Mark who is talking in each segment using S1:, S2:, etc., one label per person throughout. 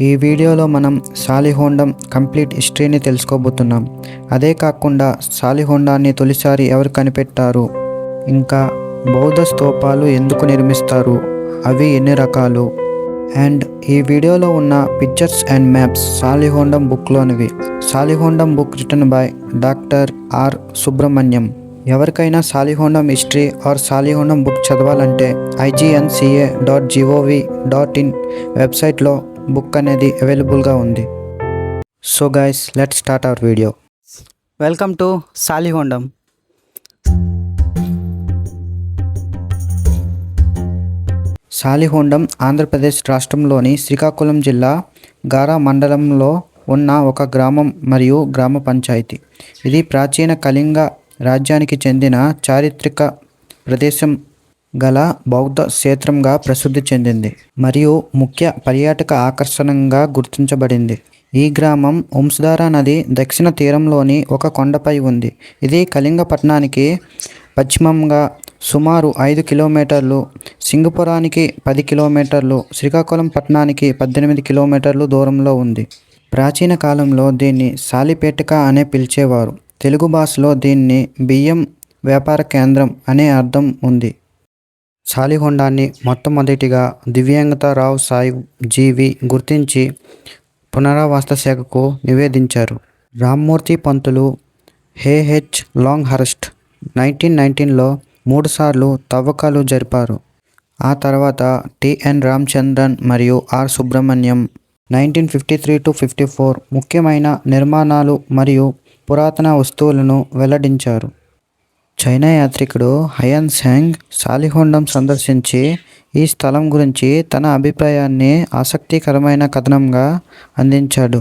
S1: ఈ వీడియోలో మనం సాలిహోండం కంప్లీట్ హిస్టరీని తెలుసుకోబోతున్నాం. అదే కాకుండా సాలిహోండాన్ని తొలిసారి ఎవరు కనిపెట్టారు, ఇంకా బౌద్ధ స్తూపాలు ఎందుకు నిర్మిస్తారు, అవి ఎన్ని రకాలు, అండ్ ఈ వీడియోలో ఉన్న పిక్చర్స్ అండ్ మ్యాప్స్ సాలిహోండం బుక్లోనివి. Salihundam book written by doctor R Subrahmanyam. ఎవరికైనా Salihundam history or Salihundam book చదవాలంటే ignca.gov.in వెబ్సైట్లో బుక్ అనేది అవైలబుల్గా ఉంది. So guys, let's start our video. Welcome to Salihundam. Salihundam Andhra Pradesh రాష్ట్రంలోని శ్రీకాకుళం జిల్లా గారా మండలంలో ఉన్న ఒక గ్రామం మరియు గ్రామ పంచాయతీ. ఇది ప్రాచీన కళింగ రాజ్యానికి చెందిన చారిత్రక ప్రదేశం గల బౌద్ధ క్షేత్రంగా ప్రసిద్ధి చెందింది మరియు ముఖ్య పర్యాటక ఆకర్షణగా గుర్తించబడింది. ఈ గ్రామం వంశధార నది దక్షిణ తీరంలోని ఒక కొండపై ఉంది. ఇది కళింగ పట్టణానికి పశ్చిమంగా సుమారు 5 కిలోమీటర్లు, సింగపురానికి 10 కిలోమీటర్లు, శ్రీకాకుళం పట్టణానికి 18 కిలోమీటర్లు దూరంలో ఉంది. ప్రాచీన కాలంలో దీన్ని సాలిపేటిక అనే పిలిచేవారు. తెలుగు భాషలో దీన్ని బియ్యం వ్యాపార కేంద్రం అనే అర్థం ఉంది. సాలిహోండాన్ని మొట్టమొదటిగా దివ్యాంగతరావు సాయిబ్ జీవి గుర్తించి పునరావాస శాఖకు నివేదించారు. రామ్మూర్తి పంతులు హెచ్ లాంగ్హర్స్ట్ 1919లో 3 సార్లు తవ్వకాలు జరిపారు. ఆ తర్వాత టిఎన్ రామచంద్రన్ మరియు ఆర్ సుబ్రహ్మణ్యం 1953-54 ముఖ్యమైన నిర్మాణాలు మరియు పురాతన వస్తువులను వెల్లడించారు. చైనా యాత్రికుడు హయాన్ సాంగ్ సాలిహోండం సందర్శించి ఈ స్థలం గురించి తన అభిప్రాయాన్ని ఆసక్తికరమైన కథనంగా అందించాడు.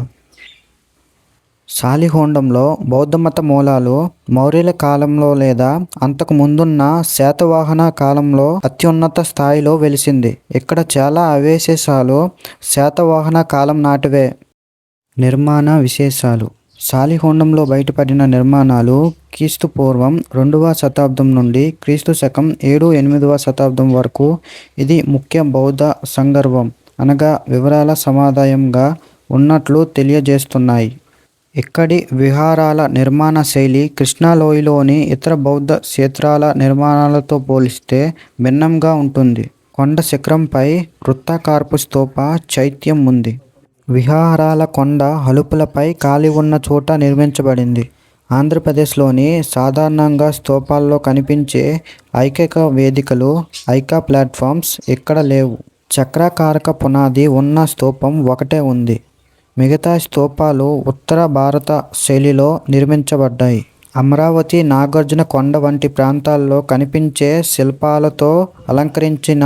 S1: సాలిహోండంలో బౌద్ధమత మూలాలు మౌర్యుల కాలంలో లేదా అంతకు ముందున్న శాతవాహన కాలంలో అత్యున్నత స్థాయిలో వెలిసింది. ఇక్కడ చాలా అవశేషాలు శాతవాహన కాలం నాటివే. నిర్మాణ విశేషాలు. సాలిహోండంలో బయటపడిన నిర్మాణాలు క్రీస్తు పూర్వం 2వ శతాబ్దం నుండి క్రీస్తు శకం 7-8వ శతాబ్దం వరకు ఇది ముఖ్య బౌద్ధ సందర్భం అనగా వివరాల సముదాయంగా ఉన్నట్లు తెలియజేస్తున్నాయి. ఇక్కడి విహారాల నిర్మాణ శైలి కృష్ణాలోయలోని ఇతర బౌద్ధ క్షేత్రాల నిర్మాణాలతో పోలిస్తే భిన్నంగా ఉంటుంది. కొండ శిఖరంపై వృత్తాకారపు స్తూప చైత్యం ఉంది. విహారాల కొండ హలుపులపై ఖాళీ ఉన్న చోట నిర్మించబడింది. ఆంధ్రప్రదేశ్లోని సాధారణంగా స్తూపాల్లో కనిపించే ఐకిక వేదికలు ఐకా ప్లాట్ఫామ్స్ ఇక్కడ లేవు. చక్రాకారక పునాది ఉన్న స్తూపం ఒకటే ఉంది. మిగతా స్తూపాలు ఉత్తర భారత శైలిలో నిర్మించబడ్డాయి. అమరావతి, నాగార్జున కొండ వంటి ప్రాంతాల్లో కనిపించే శిల్పాలతో అలంకరించిన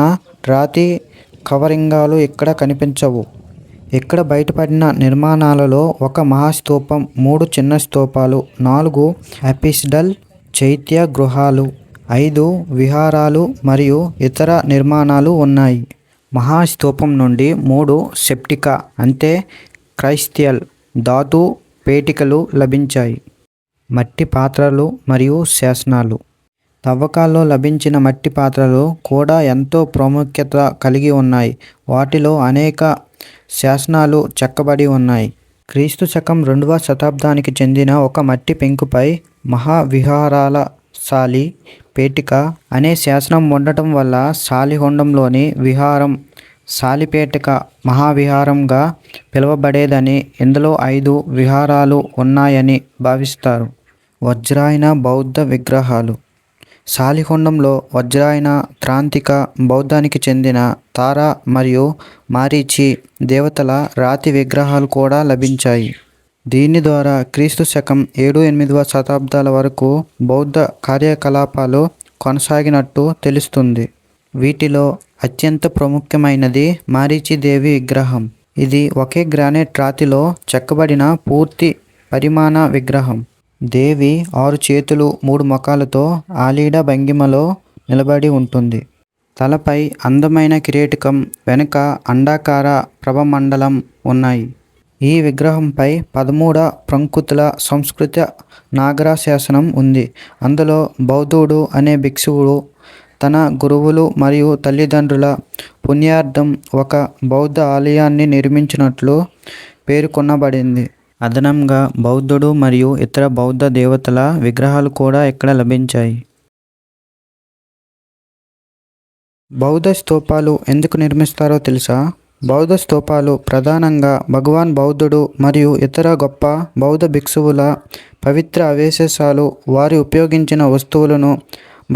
S1: రాతి కవరింగాలు ఇక్కడ కనిపించవు. ఇక్కడ బయటపడిన నిర్మాణాలలో ఒక మహాస్తూపం, 3 చిన్న స్తూపాలు, 4 అపిసిడల్ చైత్య గృహాలు, 5 విహారాలు మరియు ఇతర నిర్మాణాలు ఉన్నాయి. మహాస్తూపం నుండి 3 సెప్టికా అంటే క్రైస్టియల్ ధాతు పేటికలు లభించాయి. మట్టి పాత్రలు మరియు శాసనాలు. తవ్వకాల్లో లభించిన మట్టి పాత్రలు కూడా ఎంతో ప్రాముఖ్యత కలిగి ఉన్నాయి. వాటిలో అనేక శాసనాలు చెక్కబడి ఉన్నాయి. క్రీస్తు శకం 2వ శతాబ్దానికి చెందిన ఒక మట్టి పెంకుపై మహావిహారాల సాలి పేటిక అనే శాసనం ఉండటం వల్ల సాలిహోండంలోని విహారం సాలిపేటిక మహావిహారంగా పిలువబడేదని, ఇందులో 5 విహారాలు ఉన్నాయని భావిస్తారు. వజ్రాయన బౌద్ధ విగ్రహాలు. సాలిహోండంలో వజ్రాయన, త్రాంతిక బౌద్ధానికి చెందిన తార మరియు మారీచి దేవతల రాతి విగ్రహాలు కూడా లభించాయి. దీని ద్వారా క్రీస్తు శకం 7-8వ శతాబ్దాల వరకు బౌద్ధ కార్యకలాపాలు కొనసాగినట్టు తెలుస్తుంది. వీటిలో అత్యంత ప్రాముఖ్యమైనది మారీచి దేవి విగ్రహం. ఇది ఒకే గ్రానైట్ రాతిలో చెక్కబడిన పూర్తి పరిమాణ విగ్రహం. దేవి 6 చేతులు 3 ముఖాలతో ఆలీడ భంగిమలో నిలబడి ఉంటుంది. తలపై అందమైన కిరీటకం, వెనుక అండాకార ప్రభమండలం ఉన్నాయి. ఈ విగ్రహంపై 13 ప్రకృతుల సంస్కృత నాగర శాసనం ఉంది. అందులో బౌద్ధుడు అనే భిక్షువు తన గురువులు మరియు తల్లిదండ్రుల పుణ్యార్థం ఒక బౌద్ధ ఆలయాన్ని నిర్మించినట్లు పేర్కొనబడింది. అదనంగా బౌద్ధుడు మరియు ఇతర బౌద్ధ దేవతల విగ్రహాలు కూడా ఇక్కడ లభించాయి. బౌద్ధ స్తూపాలు ఎందుకు నిర్మిస్తారో తెలుసా? బౌద్ధ స్తూపాలు ప్రధానంగా భగవాన్ బౌద్ధుడు మరియు ఇతర గొప్ప బౌద్ధ భిక్షువుల పవిత్ర అవశేషాలు, వారి ఉపయోగించిన వస్తువులను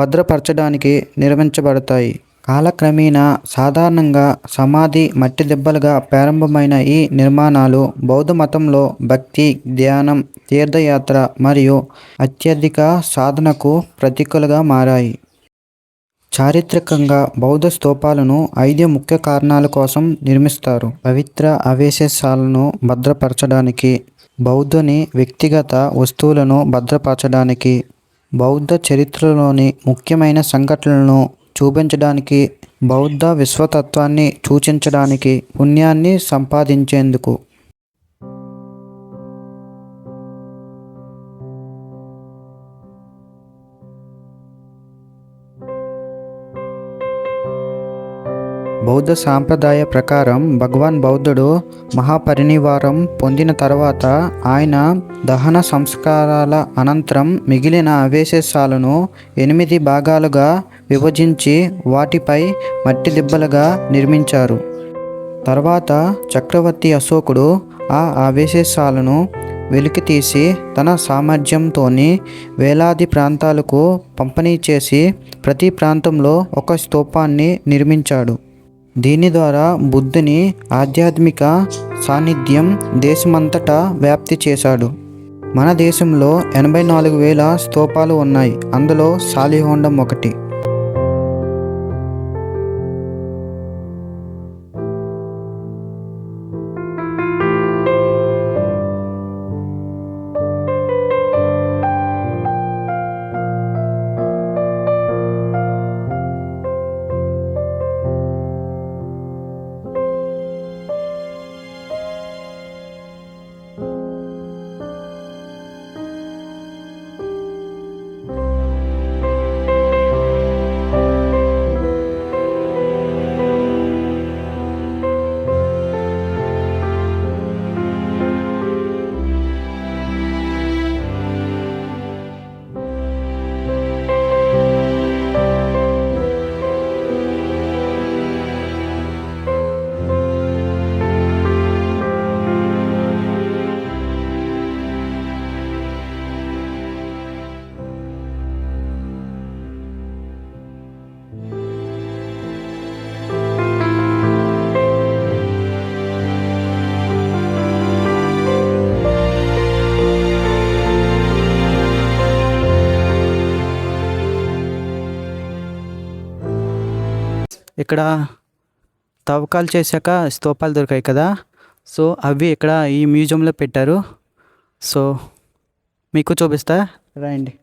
S1: భద్రపరచడానికి నిర్మించబడతాయి. కాలక్రమేణా సాధారణంగా సమాధి మట్టి దెబ్బలుగా ప్రారంభమైన ఈ నిర్మాణాలు బౌద్ధ మతంలో భక్తి, ధ్యానం, తీర్థయాత్ర మరియు అత్యధిక సాధనకు ప్రతీకలుగా మారాయి. చారిత్రకంగా బౌద్ధ స్తూపాలను 5 ముఖ్య కారణాల కోసం నిర్మిస్తారు. పవిత్ర అవశేషాలను భద్రపరచడానికి, బౌద్ధుని వ్యక్తిగత వస్తువులను భద్రపరచడానికి, బౌద్ధ చరిత్రలోని ముఖ్యమైన సంఘటనలను చూపించడానికి, బౌద్ధ విశ్వతత్వాన్ని సూచించడానికి, పుణ్యాన్ని సంపాదించేందుకు. బౌద్ధ సాంప్రదాయ ప్రకారం భగవాన్ బౌద్ధుడు మహాపరినివారం పొందిన తర్వాత ఆయన దహన సంస్కారాల అనంతరం మిగిలిన అవశేషాలను 8 భాగాలుగా విభజించి వాటిపై మట్టి దిబ్బలుగా నిర్మించారు. తర్వాత చక్రవర్తి అశోకుడు ఆ అవశేషాలను వెలికితీసి తన సామర్థ్యంతోని వేలాది ప్రాంతాలకు పంపిణీ చేసి ప్రతి ప్రాంతంలో ఒక స్తూపాన్ని నిర్మించాడు. దీని ద్వారా బుద్ధుని ఆధ్యాత్మిక సాన్నిధ్యం దేశమంతటా వ్యాప్తి చేశాడు. మన దేశంలో 84,000 స్తూపాలు ఉన్నాయి. అందులో శాలిహోండం ఒకటి. ఇక్కడ తవ్వకాలు చేశాక స్తూపాలు దొరికాయి కదా, సో అవి ఇక్కడ ఈ మ్యూజియంలో పెట్టారు. సో మీకు చూపిస్తా, రండి.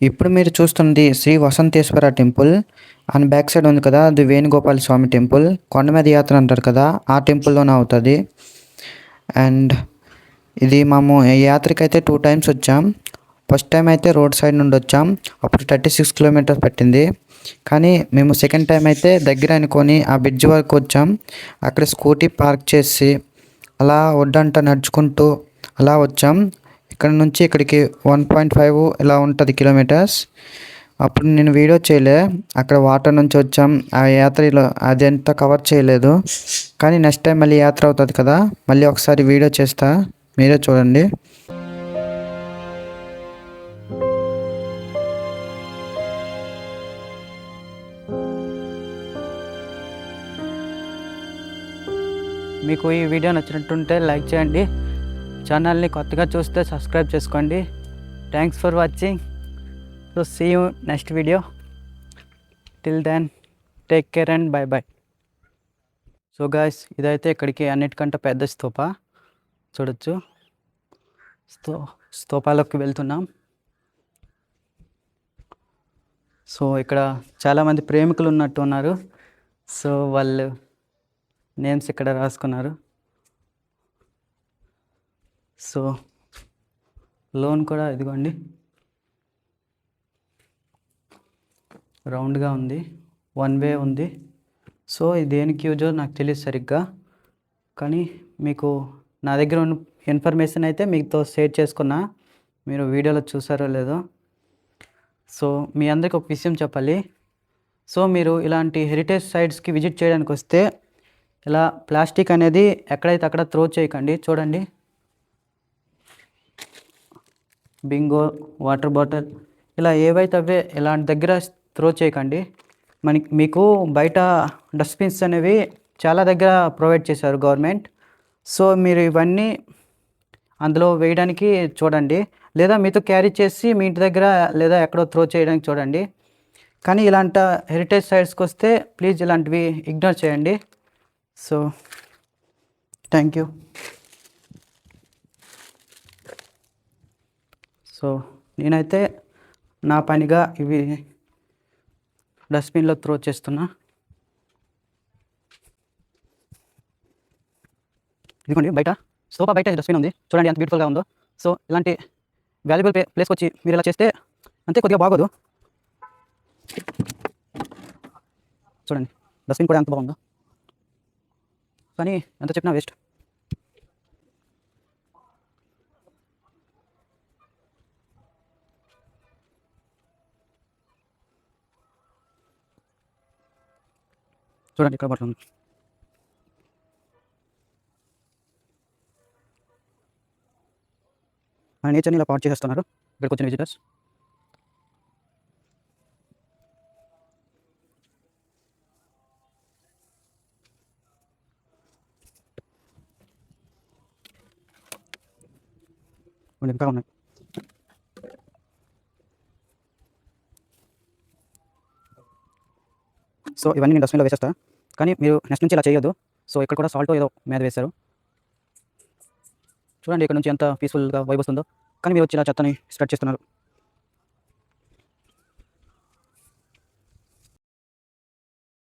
S1: ఇప్పుడు మీరు చూస్తుంది Sri Vasantheswara temple. And back side ఉంది కదా, అది వేణుగోపాల స్వామి టెంపుల్. కొండ మీద యాత్ర అంటారు కదా, ఆ టెంపుల్లోనే అవుతుంది. అండ్ ఇది మేము ఈ యాత్రకి అయితే 2 టైమ్స్ వచ్చాం. ఫస్ట్ టైం అయితే రోడ్ సైడ్ నుండి వచ్చాం, అప్పుడు 36 కిలోమీటర్స్ పట్టింది. కానీ మేము సెకండ్ టైం అయితే దగ్గర అనుకొని ఆ బ్రిడ్జ్ వరకు వచ్చాం. అక్కడ స్కూటీ పార్క్ చేసి అలా ఒడ్డంతా నడుచుకుంటూ అలా వచ్చాం. ఇక్కడ నుంచి ఇక్కడికి 1.5 ఇలా ఉంటుంది కిలోమీటర్స్. అప్పుడు నేను వీడియో చేయలే, అక్కడ వాటర్ నుంచి వచ్చాం. ఆ యాత్రలో అదంతా కవర్ చేయలేదు. కానీ నెక్స్ట్ టైం మళ్ళీ యాత్ర అవుతుంది కదా, మళ్ళీ ఒకసారి వీడియో చేస్తా, మీరే చూడండి. మీకు ఈ వీడియో నచ్చినట్టుంటే లైక్ చేయండి, ఛానల్ని కొత్తగా చూస్తే సబ్స్క్రైబ్ చేసుకోండి. Thanks for watching. So see you next video. Till then take care and bye bye. So guys, ఇదైతే ఇక్కడికి అన్నిటికంటే పెద్ద స్తూప చూడొచ్చు. స్తూపాలోకి వెళ్తున్నాం. సో ఇక్కడ చాలామంది ప్రేమికులు ఉన్నట్టు ఉన్నారు. సో వాళ్ళు నేమ్స్ ఇక్కడ రాసుకున్నారు. సో లోన్ కూడా ఇదిగోండి, రౌండ్గా ఉంది, 1 వే ఉంది. సో ఇది దేనికి యూజో నాకు తెలియదు సరిగ్గా, కానీ మీకు నా దగ్గర ఉన్న ఇన్ఫర్మేషన్ అయితే మీతో షేర్ చేసుకున్నా. మీరు వీడియోలో చూసారో లేదో. సో మీ అందరికి ఒక విషయం చెప్పాలి. సో మీరు ఇలాంటి హెరిటేజ్ సైట్స్కి విజిట్ చేయడానికి వస్తే ఇలా ప్లాస్టిక్ అనేది ఎక్కడైతే అక్కడ త్రో చేయకండి. చూడండి, బింగో, వాటర్ బాటిల్ ఇలా ఏవైతే అవే ఇలాంటి దగ్గర త్రో చేయకండి. మీకు బయట డస్ట్బిన్స్ అనేవి చాలా దగ్గర ప్రొవైడ్ చేశారు గవర్నమెంట్. సో మీరు ఇవన్నీ అందులో వేయడానికి చూడండి, లేదా మీతో క్యారీ చేసి మీ ఇంటి దగ్గర లేదా ఎక్కడో త్రో చేయడానికి చూడండి. కానీ ఇలాంటి హెరిటేజ్ సైట్స్కి వస్తే ప్లీజ్ ఇలాంటివి ఇగ్నోర్ చేయండి. So thank you. సో నేనైతే నా పనిగా ఇవి డస్ట్బిన్లో త్రో చేస్తున్నా. ఇదిగోండి బయట సోఫా బయట డస్ట్బిన్ ఉంది, చూడండి ఎంత బ్యూటిఫుల్గా ఉందో. సో ఇలాంటి వాల్యుబుల్ ప్లేస్కి వచ్చి మీరు ఇలా చేస్తే అంతే కొద్దిగా బాగోదు. చూడండి డస్ట్బిన్ కూడా ఎంత బాగుందో, కానీ ఎంత చెప్పినా వేస్ట్. చూడండి ఇక్కడ పడుతుంది. మన నేచర్ని ఇలా పాడు చేసేస్తున్నారు ఇక్కడికి వచ్చిన విజిటర్స్. ఇంకా ఉన్నాయి. సో ఇవన్నీ నేను డస్ట్బిన్లో వేసేస్తా, కానీ మీరు నెక్స్ట్ నుంచి ఇలా చేయొద్దు. సో ఇక్కడ కూడా సాల్ట్ ఏదో మీద వేశారు. చూడండి ఇక్కడ నుంచి ఎంత పీస్ఫుల్గా వైబ్ వస్తుందో, కానీ మీరు వచ్చి ఇలా చెత్తని స్ప్రెడ్ చేస్తున్నారు.